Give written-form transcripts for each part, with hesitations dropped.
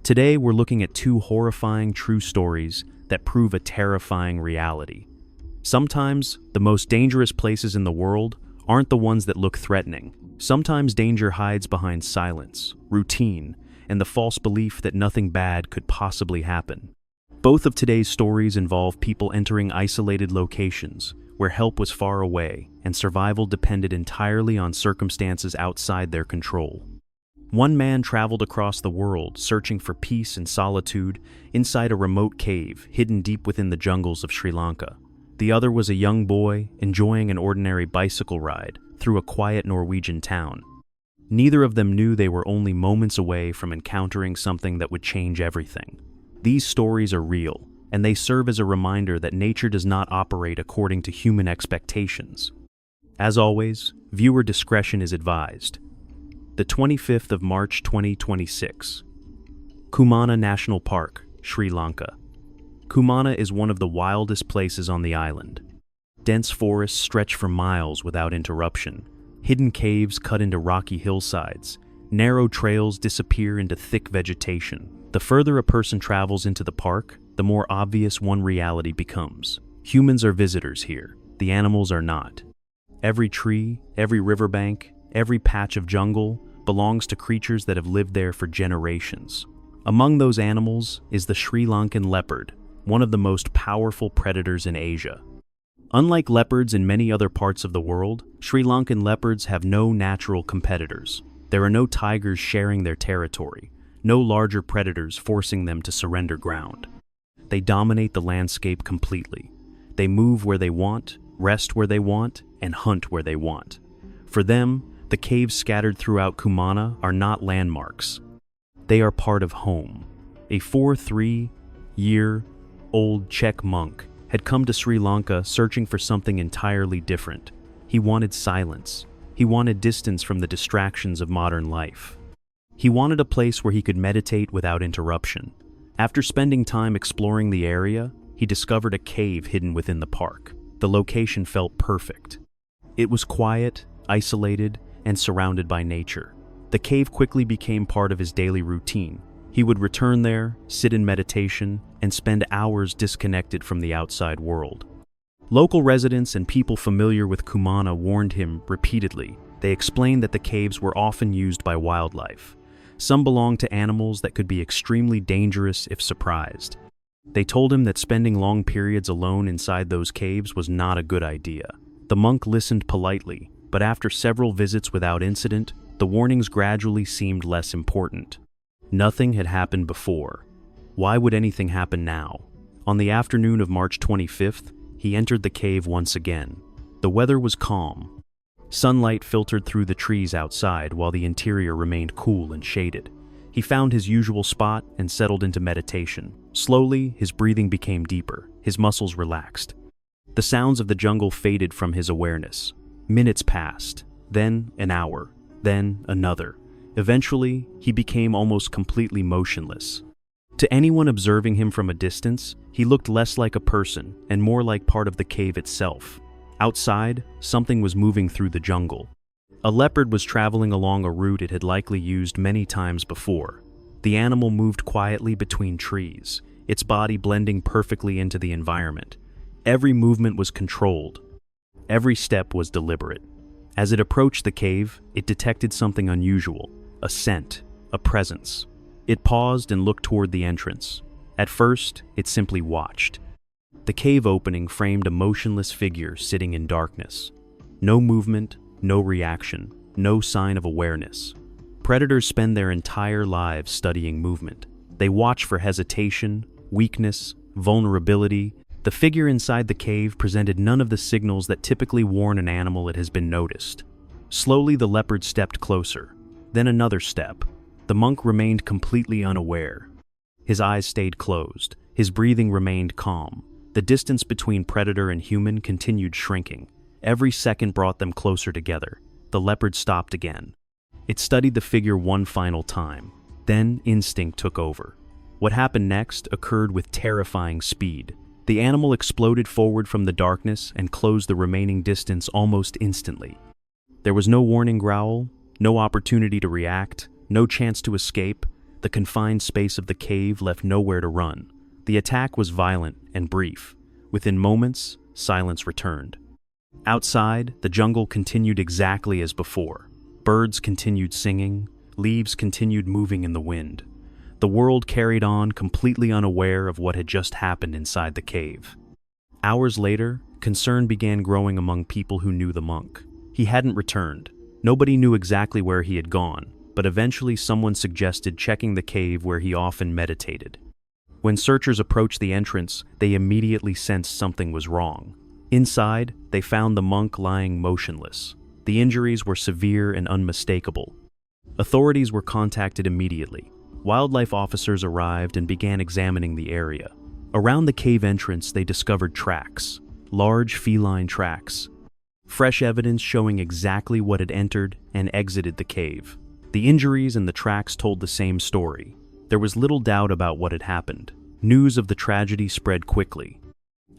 Today, we're looking at two horrifying true stories that prove a terrifying reality. Sometimes, the most dangerous places in the world aren't the ones that look threatening. Sometimes danger hides behind silence, routine, and the false belief that nothing bad could possibly happen. Both of today's stories involve people entering isolated locations where help was far away and survival depended entirely on circumstances outside their control. One man traveled across the world searching for peace and solitude inside a remote cave hidden deep within the jungles of Sri Lanka. The other was a young boy enjoying an ordinary bicycle ride through a quiet Norwegian town. Neither of them knew they were only moments away from encountering something that would change everything. These stories are real, and they serve as a reminder that nature does not operate according to human expectations. As always, viewer discretion is advised. The 25th of March 2026. Kumana National Park, Sri Lanka. Kumana is one of the wildest places on the island. Dense forests stretch for miles without interruption. Hidden caves cut into rocky hillsides. Narrow trails disappear into thick vegetation. The further a person travels into the park, the more obvious one reality becomes. Humans are visitors here. The animals are not. Every tree, every riverbank, every patch of jungle belongs to creatures that have lived there for generations. Among those animals is the Sri Lankan leopard, one of the most powerful predators in Asia. Unlike leopards in many other parts of the world, Sri Lankan leopards have no natural competitors. There are no tigers sharing their territory, no larger predators forcing them to surrender ground. They dominate the landscape completely. They move where they want, rest where they want, and hunt where they want. For them, the caves scattered throughout Kumana are not landmarks. They are part of home. A 43-year-old Czech monk had come to Sri Lanka searching for something entirely different. He wanted silence. He wanted distance from the distractions of modern life. He wanted a place where he could meditate without interruption. After spending time exploring the area, he discovered a cave hidden within the park. The location felt perfect. It was quiet, isolated, and surrounded by nature. The cave quickly became part of his daily routine. He would return there, sit in meditation, and spend hours disconnected from the outside world. Local residents and people familiar with Kumana warned him repeatedly. They explained that the caves were often used by wildlife. Some belonged to animals that could be extremely dangerous if surprised. They told him that spending long periods alone inside those caves was not a good idea. The monk listened politely, but after several visits without incident, the warnings gradually seemed less important. Nothing had happened before. Why would anything happen now? On the afternoon of March 25th, he entered the cave once again. The weather was calm. Sunlight filtered through the trees outside while the interior remained cool and shaded. He found his usual spot and settled into meditation. Slowly, his breathing became deeper. His muscles relaxed. The sounds of the jungle faded from his awareness. Minutes passed, then an hour, then another. Eventually, he became almost completely motionless. To anyone observing him from a distance, he looked less like a person and more like part of the cave itself. Outside, something was moving through the jungle. A leopard was traveling along a route it had likely used many times before. The animal moved quietly between trees, its body blending perfectly into the environment. Every movement was controlled. Every step was deliberate. As it approached the cave, it detected something unusual, a scent, a presence. It paused and looked toward the entrance. At first, it simply watched. The cave opening framed a motionless figure sitting in darkness. No movement, no reaction, no sign of awareness. Predators spend their entire lives studying movement. They watch for hesitation, weakness, vulnerability. The figure inside the cave presented none of the signals that typically warn an animal it has been noticed. Slowly, the leopard stepped closer. Then another step. The monk remained completely unaware. His eyes stayed closed. His breathing remained calm. The distance between predator and human continued shrinking. Every second brought them closer together. The leopard stopped again. It studied the figure one final time. Then instinct took over. What happened next occurred with terrifying speed. The animal exploded forward from the darkness and closed the remaining distance almost instantly. There was no warning growl, no opportunity to react, no chance to escape. the confined space of the cave left nowhere to run. The attack was violent and brief. Within moments, silence returned. Outside, the jungle continued exactly as before. Birds continued singing, leaves continued moving in the wind. The world carried on, completely unaware of what had just happened inside the cave. Hours later, concern began growing among people who knew the monk. He hadn't returned. Nobody knew exactly where he had gone, but eventually someone suggested checking the cave where he often meditated. When searchers approached the entrance, they immediately sensed something was wrong. Inside, they found the monk lying motionless. The injuries were severe and unmistakable. Authorities were contacted immediately. Wildlife officers arrived and began examining the area. Around the cave entrance, they discovered tracks, large feline tracks. Fresh evidence showing exactly what had entered and exited the cave. The injuries and the tracks told the same story. There was little doubt about what had happened. News of the tragedy spread quickly.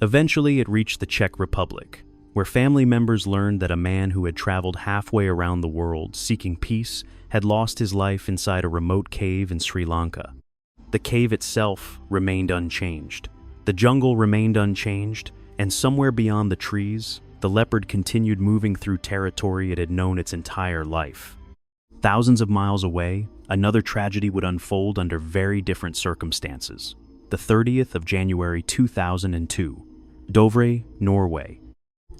Eventually, it reached the Czech Republic, where family members learned that a man who had traveled halfway around the world seeking peace had lost his life inside a remote cave in Sri Lanka. The cave itself remained unchanged. The jungle remained unchanged, and somewhere beyond the trees, the leopard continued moving through territory it had known its entire life. Thousands of miles away, another tragedy would unfold under very different circumstances. The 30th of January 2002, Dovre, Norway.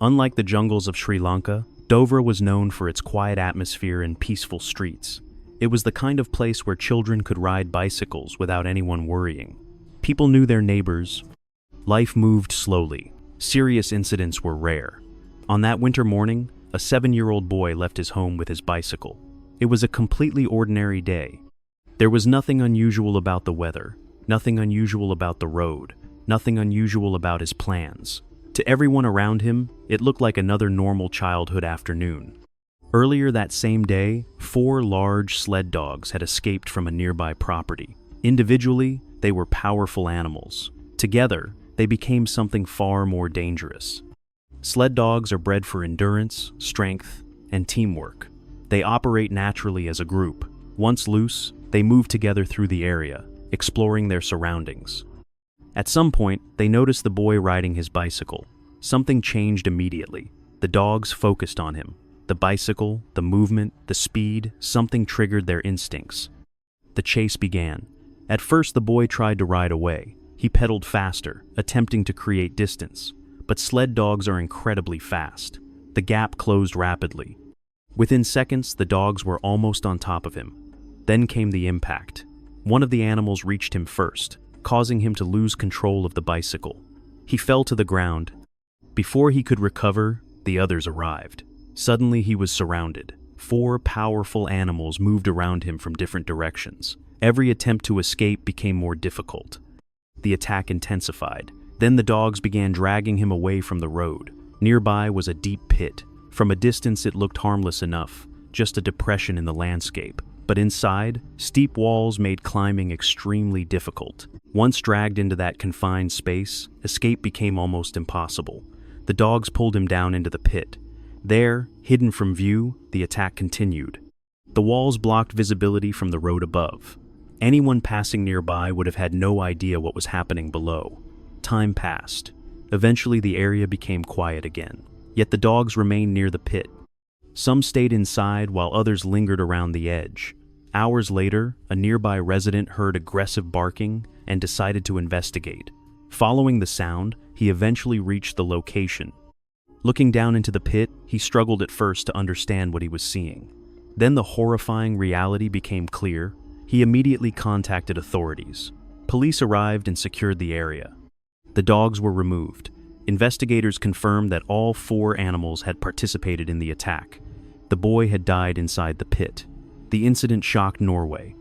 Unlike the jungles of Sri Lanka, Dovre was known for its quiet atmosphere and peaceful streets. It was the kind of place where children could ride bicycles without anyone worrying. People knew their neighbors. Life moved slowly. Serious incidents were rare. On that winter morning, a 7-year-old boy left his home with his bicycle. It was a completely ordinary day. There was nothing unusual about the weather, nothing unusual about the road, nothing unusual about his plans. To everyone around him, it looked like another normal childhood afternoon. Earlier that same day, 4 large sled dogs had escaped from a nearby property. Individually, they were powerful animals. Together, they became something far more dangerous. Sled dogs are bred for endurance, strength, and teamwork. They operate naturally as a group. Once loose, they move together through the area, exploring their surroundings. At some point, they noticed the boy riding his bicycle. Something changed immediately. The dogs focused on him. The bicycle, the movement, the speed, something triggered their instincts. The chase began. At first, the boy tried to ride away. He pedaled faster, attempting to create distance. But sled dogs are incredibly fast. The gap closed rapidly. Within seconds, the dogs were almost on top of him. Then came the impact. One of the animals reached him first, causing him to lose control of the bicycle. He fell to the ground. Before he could recover, the others arrived. Suddenly, he was surrounded. 4 powerful animals moved around him from different directions. Every attempt to escape became more difficult. The attack intensified. Then the dogs began dragging him away from the road. Nearby was a deep pit. From a distance, it looked harmless enough, just a depression in the landscape. But inside, steep walls made climbing extremely difficult. Once dragged into that confined space, escape became almost impossible. The dogs pulled him down into the pit. There, hidden from view, the attack continued. The walls blocked visibility from the road above. Anyone passing nearby would have had no idea what was happening below. Time passed. Eventually, the area became quiet again. Yet the dogs remained near the pit. Some stayed inside while others lingered around the edge. Hours later, a nearby resident heard aggressive barking and decided to investigate. Following the sound, he eventually reached the location. Looking down into the pit, he struggled at first to understand what he was seeing. Then the horrifying reality became clear. He immediately contacted authorities. Police arrived and secured the area. The dogs were removed. Investigators confirmed that all 4 animals had participated in the attack. The boy had died inside the pit. The incident shocked Norway.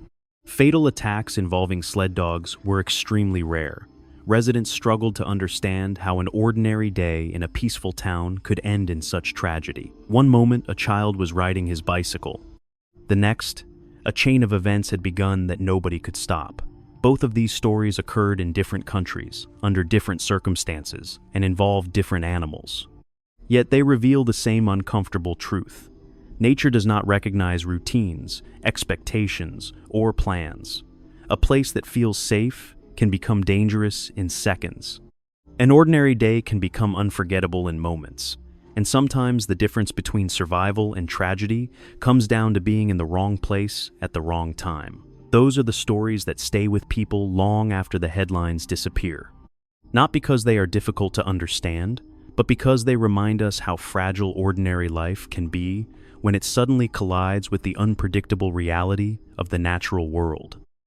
Fatal attacks involving sled dogs were extremely rare. Residents struggled to understand how an ordinary day in a peaceful town could end in such tragedy. One moment, a child was riding his bicycle. The next, a chain of events had begun that nobody could stop. Both of these stories occurred in different countries, under different circumstances, and involved different animals. Yet they reveal the same uncomfortable truth. Nature does not recognize routines, expectations, or plans. A place that feels safe can become dangerous in seconds. An ordinary day can become unforgettable in moments, and sometimes the difference between survival and tragedy comes down to being in the wrong place at the wrong time. Those are the stories that stay with people long after the headlines disappear. Not because they are difficult to understand, but because they remind us how fragile ordinary life can be when it suddenly collides with the unpredictable reality of the natural world.